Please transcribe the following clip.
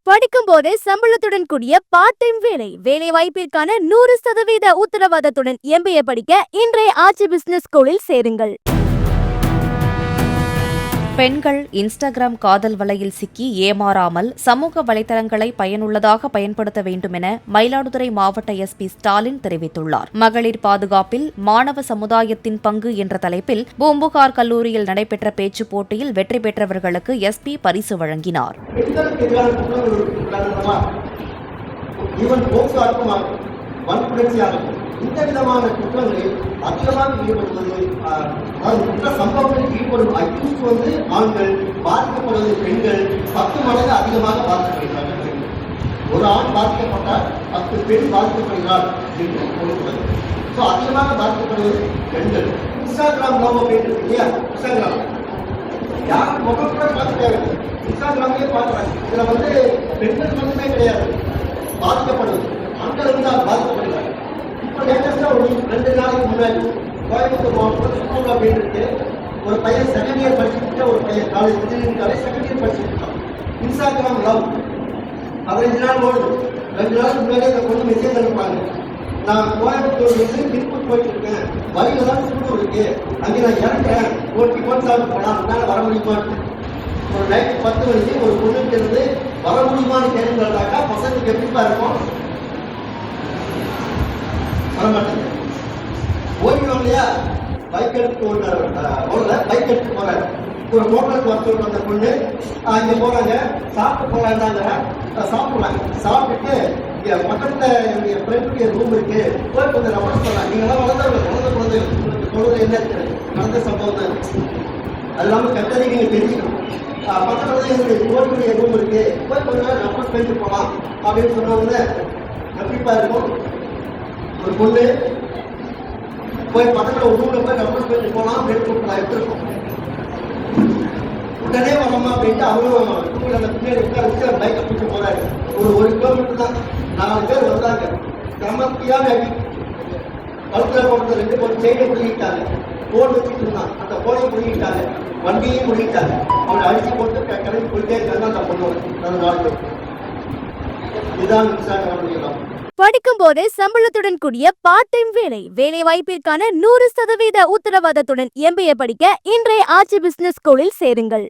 படிக்கும் போதே சம்பளத்துடன் கூடிய பார்ட் டைம் வேலை வாய்ப்பிற்கான 100% உத்தரவாதத்துடன் MBA படிக்க இன்றைய ஆச்சி பிசினஸ் ஸ்கூலில் சேருங்கள். பெண்கள் இன்ஸ்டாகிராம் காதல் வலையில் சிக்கி ஏமாறாமல் சமூக வலைதளங்களை பயனுள்ளதாக பயன்படுத்த வேண்டும் என மயிலாடுதுறை மாவட்ட SP ஸ்டாலின் தெரிவித்துள்ளார். மகளிர் பாதுகாப்பில் மாணவ சமுதாயத்தின் பங்கு என்ற தலைப்பில் பூம்புகார் கல்லூரியில் நடைபெற்ற பேச்சுப் போட்டியில் வெற்றி பெற்றவர்களுக்கு SP பரிசு வழங்கினார். இந்த விதமான குற்றங்களில் அதிகமாக ஈடுபடுவது குற்ற சம்பவங்களில் ஈடுபடும் அக்யூஸ் ஆண்கள், பாதிக்கப்படுவது பெண்கள் 10 மடங்கு அதிகமாக பாதிக்கப்படுகிறார்கள். ஒரு ஆண் பாதிக்கப்பட்டால் 10 பெண் பாதிக்கப்படுகிறார் என்று சொல்லப்படுது. ஸோ அதிகமாக பாதிக்கப்படுவது பெண்கள். இன்ஸ்டாகிராம் லவ் அப்படின்னு இல்லையா? இன்ஸ்டாகிராம் யார் முகம் கூட பார்க்க தேவை, இன்ஸ்டாகிராம்லேயே பார்க்குறாங்க. இதில் பெண்கள் மட்டுமே கிடையாது பாதிக்கப்படுவது, ஆண்கள் பாதிக்கப்படுகிறாங்க. லேட்டஸ்டா ஒரு 2 நாளைக்கு முன்னாடி கோயம்புத்தூர் மாவட்டத்தில் அப்படின்னு இருக்கு. ஒரு பையன் செகண்ட் இயர் படிச்சுட்டு, ஒரு பையன் college engineering college second year படிச்சுட்டு இருக்கான். இன்ஸ்டாகிராம் லவ் 15 நாள் ஓடுது. 2 நாளுக்கு முன்னாடி அந்த பொண்ணு மெசேஜ் அனுப்பாங்க, நான் கோயம்புத்தூர்லேருந்து திருப்பூர் போயிட்டு இருக்கேன், வழியில தான் ஸ்கூல் இருக்கு, அங்கே நான் இறங்குறேன், ஒரு டிஃபன் சாப்பிட்டு போனா அதனால வர முடியுமான்னு. ஒரு நைட் 10 மணிக்கு ஒரு பொண்ணுகிட்ட இருந்து வர முடியுமான்னு கேட்டுட்டாக்கா பசங்களுக்கு எப்படிப்பா இருக்கும்? வரமாட்டேங்க. ஓய்வு இல்லையா? பைக் எடுத்து ஓடல, பைக் எடுத்து போறாரு. ஒரு ஹோட்டலுக்கு வர சொல்ற அந்த பொண்ணு இங்க போறாங்க, சாப்பிட்டு போறாங்க, சாப்பிடுறாங்க. சாப்பிட்டுட்டு இங்க பக்கத்துல என்னுடைய ஃப்ரெண்டுடைய ரூம் இருக்கு, போய் கொஞ்சம் ரமணம் சொல்றாங்க. நீங்க எல்லாம் வளர்ந்த குழந்தை உங்களுக்கு சொல்றது என்ன நடந்த சம்பவம் தான். அது இல்லாம கட்டதை நீங்க தெரிஞ்சுக்கணும். பக்கத்துல என்னுடைய தோழியுடைய ரூம் இருக்கு, போய் கொஞ்ச நேரம் ரமணம் போயிட்டு போகலாம் அப்படின்னு சொன்னவங்க எப்படிப்பா இருக்கும்? ஒரு பொண்ணு போய் பக்கத்தில் ஒரு ரூம்ல போய் ரப்பர் போயிட்டு போகலாம் அப்படின்னு எடுத்துருக்கோம். உடனே வரமா அப்படின்ட்டு அவரும் அந்த பின்னாடி உட்கார பைக்கை பிடிச்சி போறாரு. ஒரு 1 கிலோமீட்டர் தான். 4 பேர் வந்தாங்க. கிராமத்தியான கழுத்துல போடுறது 2 பேர் செயினை முடிக்கிட்டாங்க. போன் வச்சுட்டு இருந்தான், அந்த போனை முடிக்கிட்டாங்க, வண்டியையும் முடிக்கிட்டாங்க. அவனை அடிச்சு போட்டு கிளம்பி போயிட்டே இருக்காங்க. அந்த பொண்ணு அந்த 4 பேர். இதுதான் இன்ஸ்டாகிராம் பண்ணிடலாம். படிக்கும் போதே சம்பளத்துடன் கூடிய பார்ட் டைம் வேலை வாய்ப்பிற்கான 100% உத்தரவாதத்துடன் MBA படிக்க இன்றைய ஆச்சி பிசினஸ் ஸ்கூலில் சேருங்கள்.